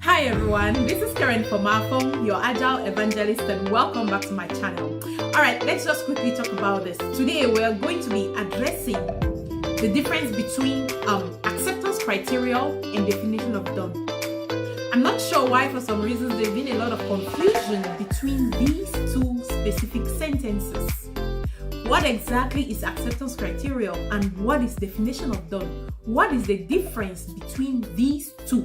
Hi everyone, this is Karen from Afong, your Agile Evangelist, and welcome back to my channel. Alright, let's just quickly talk about this. Today we are going to be addressing the difference between acceptance criteria and definition of done. I'm not sure why, for some reasons, there's been a lot of confusion between these two specific sentences. What exactly is acceptance criteria and what is definition of done? What is the difference between these two?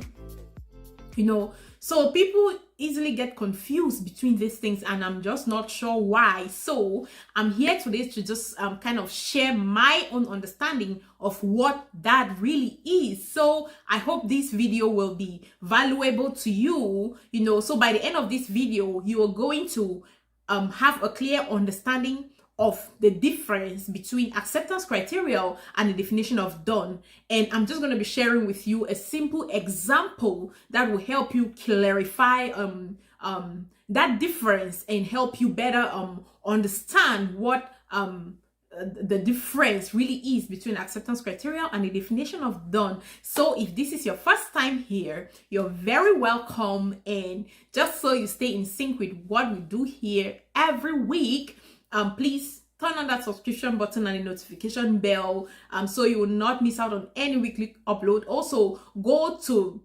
So people easily get confused between these things, and I'm just not sure why. So I'm here today to just kind of share my own understanding of what that really is. So I hope this video will be valuable to you. So by the end of this video, you are going to have a clear understanding of the difference between acceptance criteria and the definition of done. And I'm just going to be sharing with you a simple example that will help you clarify that difference and help you better understand what the difference really is between acceptance criteria and the definition of done. So if this is your first time here, you're very welcome. And just so you stay in sync with what we do here every week, please turn on that subscription button and the notification bell so you will not miss out on any weekly upload. Also, go to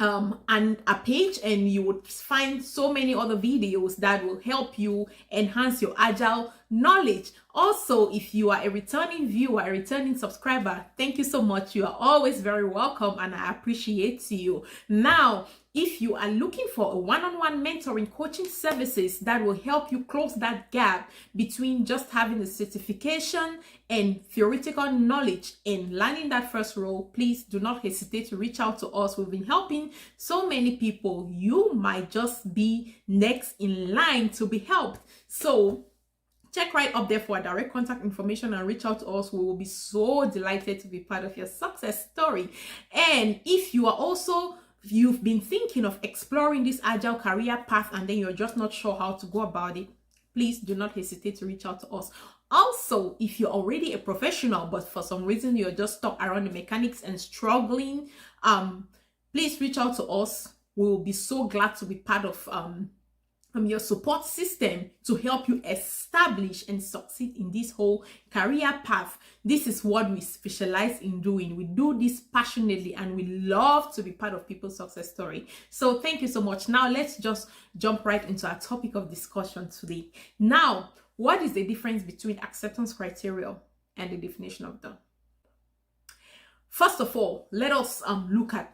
a page and you would find so many other videos that will help you enhance your agile knowledge. Also, if you are a returning viewer, a returning subscriber, thank you so much. You are always very welcome and I appreciate you. Now, if you are looking for a one-on-one mentoring coaching services that will help you close that gap between just having the certification and theoretical knowledge and landing that first role, please do not hesitate to reach out to us. We've been helping so many people. You might just be next in line to be helped. So check right up there for our direct contact information and reach out to us. We will be so delighted to be part of your success story. And if you are also you've been thinking of exploring this agile career path and then you're just not sure how to go about it, please do not hesitate to reach out to us. Also, if you're already a professional but for some reason you're just stuck around the mechanics and struggling, please reach out to us. We will be so glad to be part of your support system to help you establish and succeed in this whole career path. This is what we specialize in doing. We do this passionately and we love to be part of people's success story. So thank you so much. Now let's just jump right into our topic of discussion today. Now, what is the difference between acceptance criteria and the definition of done? First of all, let us look at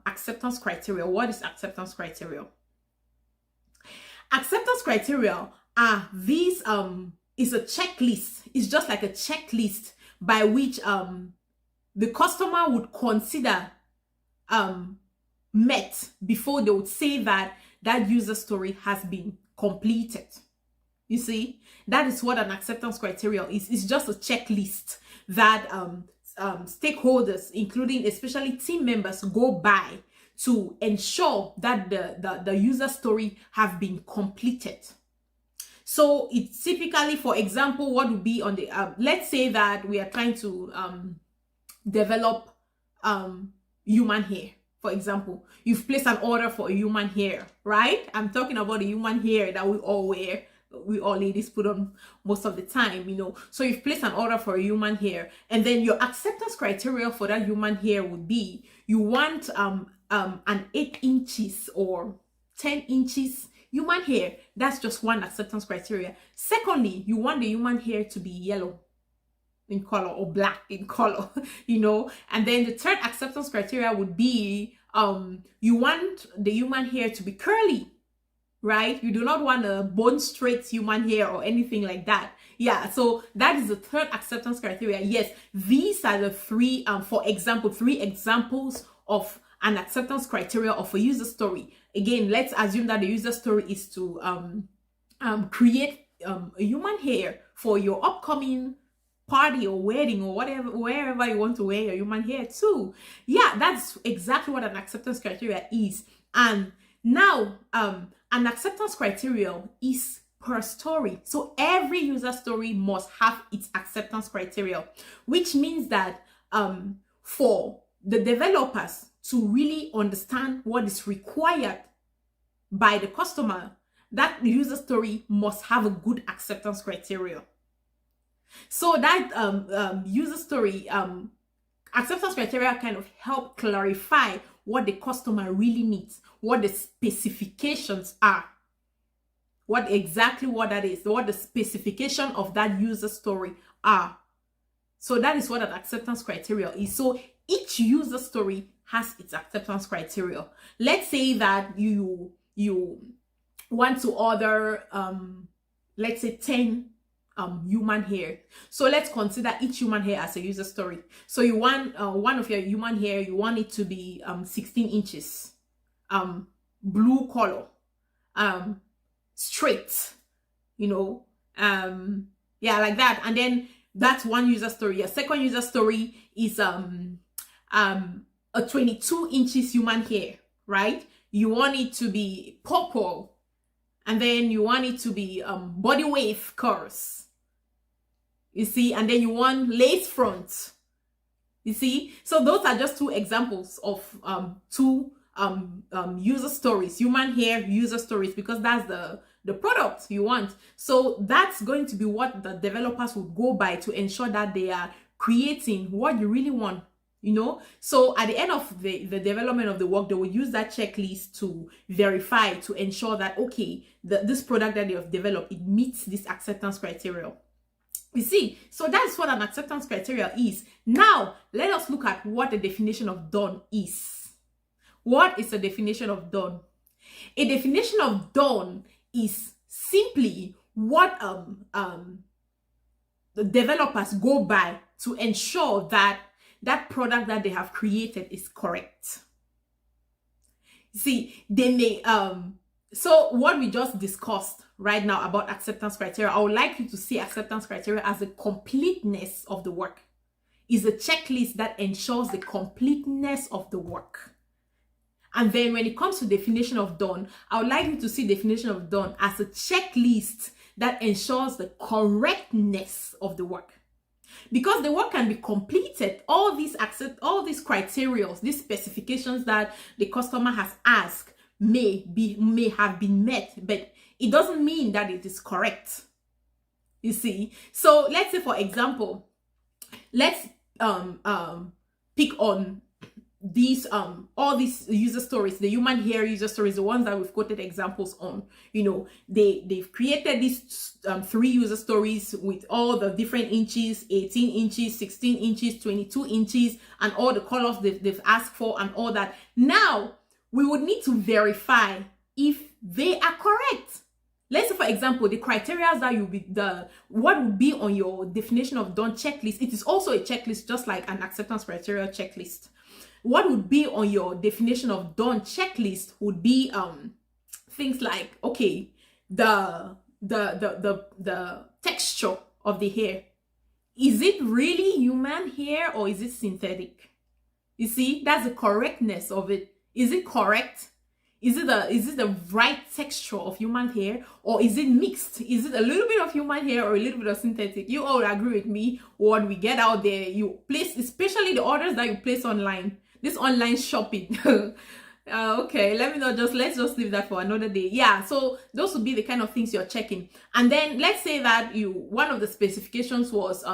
acceptance criteria. What is acceptance criteria? Acceptance criteria are these is a checklist. It's just like a checklist by which the customer would consider met before they would say that user story has been completed. You see, that is what an acceptance criteria is. It's just a checklist that stakeholders, including especially team members, go by to ensure that the user story have been completed. So it's typically, for example, what would be on the let's say that we are trying to develop human hair. For example, you've placed an order for a human hair, right? I'm talking about the human hair that we all wear. We all ladies put on most of the time, So you've placed an order for a human hair, and then your acceptance criteria for that human hair would be you want an 8 inches or 10 inches human hair. That's just one acceptance criteria. Secondly, you want the human hair to be yellow in color or black in color, And then the third acceptance criteria would be you want the human hair to be curly, right? You do not want a bone straight human hair or anything like that. Yeah, so that is the third acceptance criteria. Yes, these are the three, for example, 3 examples of an acceptance criteria of a user story. Again, let's assume that the user story is to create a human hair for your upcoming party or wedding or whatever, wherever you want to wear your human hair to. Yeah, that's exactly what an acceptance criteria is. And now, an acceptance criteria is per story. So every user story must have its acceptance criteria, which means that for the developers to really understand what is required by the customer, that user story must have a good acceptance criteria. So that user story acceptance criteria kind of help clarify what the customer really needs, what the specifications are, what that is, what the specification of that user story are. So that is what an acceptance criteria is. So each user story has its acceptance criteria. Let's say that you want to order let's say 10 human hair. So let's consider each human hair as a user story. So you want one of your human hair, you want it to be 16 inches, blue color, straight, yeah, like that. And then that's one user story. Your second user story is a 22 inches human hair, right? You want it to be purple, and then you want it to be body wave curves, you see, and then you want lace front, you see. So those are just two examples of two user stories, human hair user stories, because that's the product you want. So that's going to be what the developers would go by to ensure that they are creating what you really want, So at the end of the development of the work, they will use that checklist to verify, to ensure that, okay, this product that they have developed, it meets this acceptance criteria. You see, so that's what an acceptance criteria is. Now, let us look at what the definition of done is. What is the definition of done? A definition of done is simply what the developers go by to ensure that that product that they have created is correct. See, they may so what we just discussed right now about acceptance criteria, I would like you to see acceptance criteria as the completeness of the work. Is a checklist that ensures the completeness of the work. And then when it comes to definition of done, I would like you to see definition of done as a checklist that ensures the correctness of the work. Because the work can be completed, all these criteria, these specifications that the customer has asked may have been met, but it doesn't mean that it is correct. You see? So let's say, for example, let's pick on these all these user stories, the human hair user stories, the ones that we've quoted examples on. They've created these 3 user stories with all the different inches, 18 inches, 16 inches, 22 inches, and all the colors they've asked for and all that. Now we would need to verify if they are correct. Let's say, for example, the criteria that what would be on your definition of done checklist. It is also a checklist, just like an acceptance criteria checklist. What would be on your definition of done checklist would be things like, okay, the texture of the hair. Is it really human hair or is it synthetic? You see, that's the correctness of it. Is it correct? Is it the right texture of human hair, or is it mixed? Is it a little bit of human hair or a little bit of synthetic? You all agree with me. What we get out there, you place, especially the orders that you place online, this online shopping. Okay, let's just leave that for another day. Yeah, so those would be the kind of things you're checking. And then let's say that one of the specifications was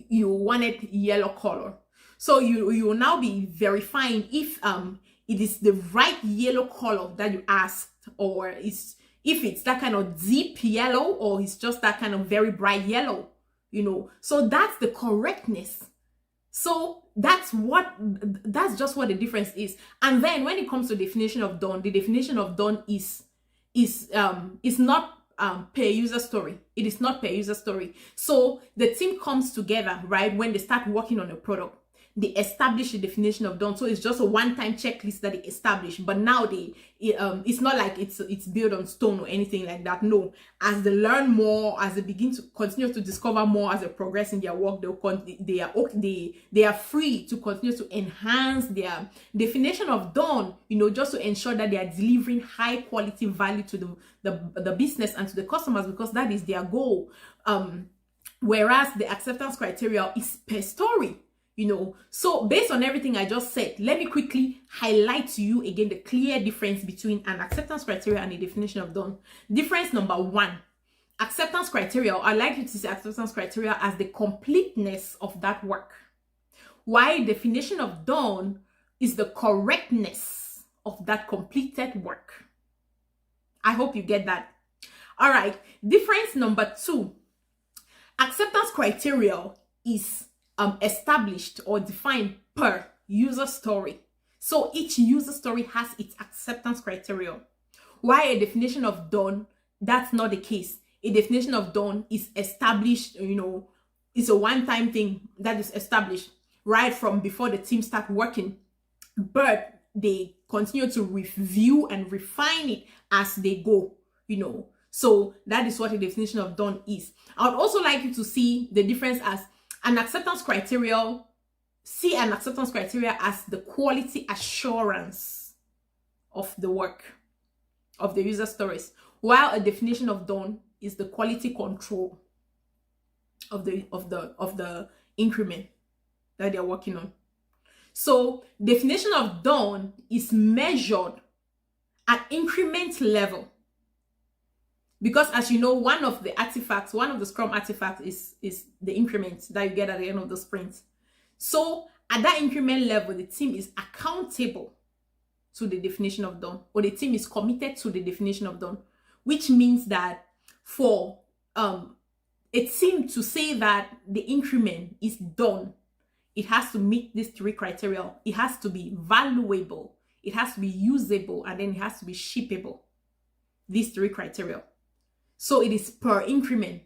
you wanted yellow color. So you will now be verifying if it is the right yellow color that you asked, or if it's that kind of deep yellow, or it's just that kind of very bright yellow, So that's the correctness. So that's just what the difference is. And then when it comes to definition of done, the definition of done is not per user story. It is not per user story. So the team comes together, right, when they start working on a product. They establish the definition of done. So it's just a one-time checklist that they establish. But now it's not like it's built on stone or anything like that. No, as they learn more, as they begin to continue to discover more, as they progress in their work, they are free to continue to enhance their definition of done. Just to ensure that they are delivering high quality value to the business and to the customers, because that is their goal. Whereas the acceptance criteria is per story. So based on everything I just said, let me quickly highlight to you again the clear difference between an acceptance criteria and a definition of done. Difference number one: acceptance criteria, I like you to see acceptance criteria as the completeness of that work, while definition of done is the correctness of that completed work. I hope you get that. All right, difference number two: acceptance criteria is established or defined per user story. So each user story has its acceptance criteria. While a definition of done, that's not the case. A definition of done is established, it's a one-time thing that is established right from before the team start working, but they continue to review and refine it as they go, So that is what a definition of done is. I would also like you to see the difference as an acceptance criteria. See an acceptance criteria as the quality assurance of the work, of the user stories, while a definition of done is the quality control of the increment that they're working on. So definition of done is measured at increment level, because as you know, one of the Scrum artifacts is the increment that you get at the end of the sprint. So at that increment level, the team is accountable to the definition of done, or the team is committed to the definition of done, which means that for a team to say that the increment is done, it has to meet these three criteria. It has to be valuable, it has to be usable, and then it has to be shippable. These three criteria. So it is per increment.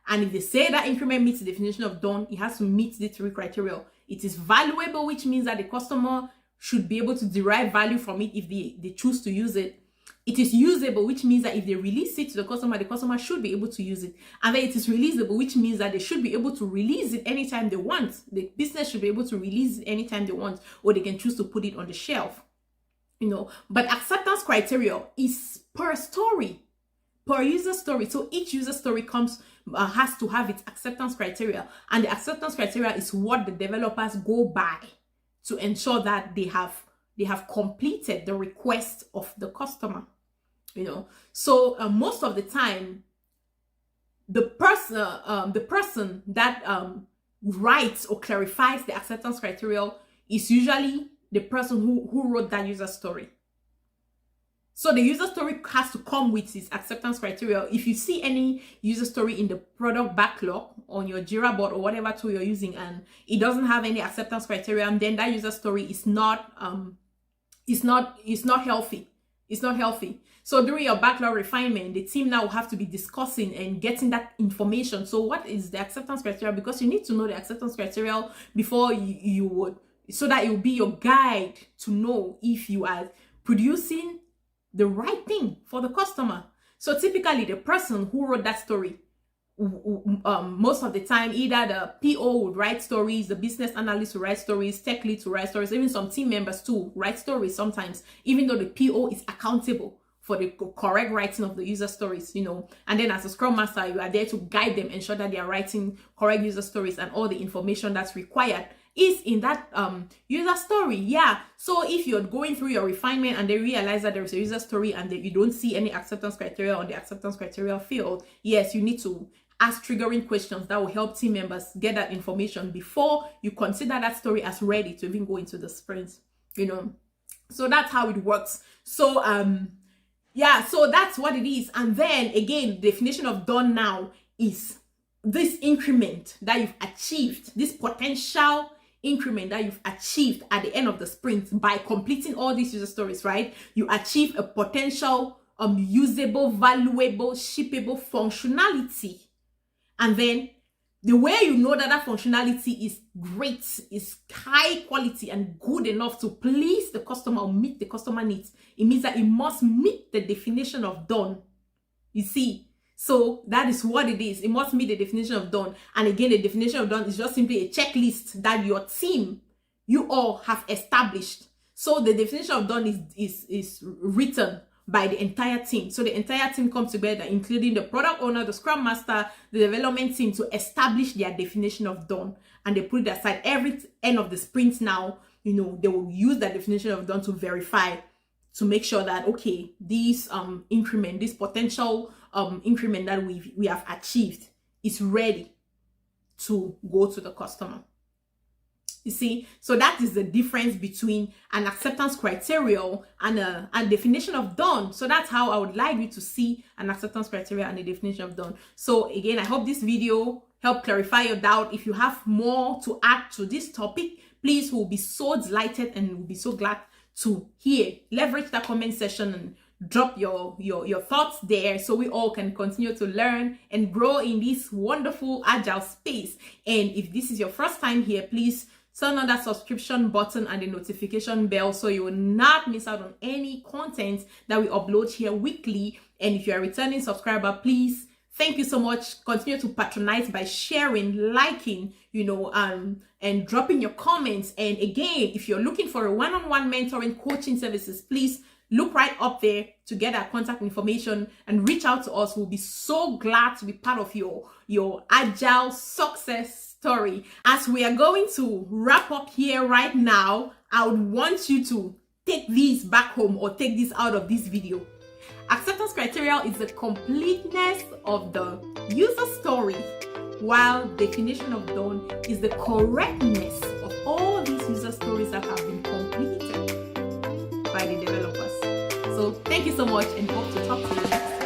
And if they say that increment meets the definition of done, it has to meet the three criteria. It is valuable, which means that the customer should be able to derive value from it if they choose to use it. It is usable, which means that if they release it to the customer should be able to use it. And then it is releasable, which means that they should be able to release it anytime they want. The business should be able to release it anytime they want, or they can choose to put it on the shelf. But acceptance criteria is per story, per user story. So each user story has to have its acceptance criteria, and the acceptance criteria is what the developers go by to ensure that they have completed the request of the customer. So most of the time, the person that writes or clarifies the acceptance criteria is usually the person who wrote that user story. So the user story has to come with its acceptance criteria. If you see any user story in the product backlog on your Jira board or whatever tool you're using, and it doesn't have any acceptance criteria, then that user story is not healthy. It's not healthy. So during your backlog refinement, the team now will have to be discussing and getting that information. So what is the acceptance criteria? Because you need to know the acceptance criteria before you would, so that it will be your guide to know if you are producing the right thing for the customer. So typically the person who wrote that story, most of the time, either the PO would write stories, the business analyst would write stories, tech lead to write stories, even some team members too write stories sometimes, even though the PO is accountable for the correct writing of the user stories, and then as a Scrum Master, you are there to guide them, ensure that they are writing correct user stories, and all the information that's required is in that user story. Yeah. So if you're going through your refinement and they realize that there is a user story and that you don't see any acceptance criteria on the acceptance criteria field, yes, you need to ask triggering questions that will help team members get that information before you consider that story as ready to even go into the sprint. So that's how it works. So yeah, so that's what it is. And then again, the definition of done now is this increment that you've achieved, this potential increment that you've achieved at the end of the sprint by completing all these user stories, right? You achieve a potential usable, valuable, shippable functionality. And then the way you know that that functionality is great, is high quality and good enough to please the customer or meet the customer needs, it means that it must meet the definition of done. You see? So that is what it is. It must meet the definition of done. And again, the definition of done is just simply a checklist that your team, you all have established. So the definition of done is written by the entire team. So the entire team comes together, including the product owner, the Scrum Master, the development team, to establish their definition of done. and they put it aside. Every end of the sprint now, they will use that definition of done to verify, to make sure that, okay, this increment, this potential increment that we have achieved is ready to go to the customer. You see, so that is the difference between an acceptance criteria and a definition of done. So that's how I would like you to see an acceptance criteria and a definition of done. So again, I hope this video helped clarify your doubt. If you have more to add to this topic, please, we'll be so delighted and we'll be so glad to hear. Leverage that comment section and drop your thoughts there, so we all can continue to learn and grow in this wonderful agile space. And if this is your first time here, please turn on that subscription button and the notification bell so you will not miss out on any content that we upload here weekly. And if you're a returning subscriber, please, thank you so much. Continue to patronize by sharing, liking, and dropping your comments. And again, if you're looking for a one-on-one mentoring coaching services, please look right up there to get our contact information and reach out to us. We'll be so glad to be part of your agile success story. As we are going to wrap up here right now, I would want you to take this back home or take this out of this video. Acceptance criteria is the completeness of the user story, while definition of done is the correctness of all these user stories that have been completed by the developers. So thank you so much and hope to talk to you next time.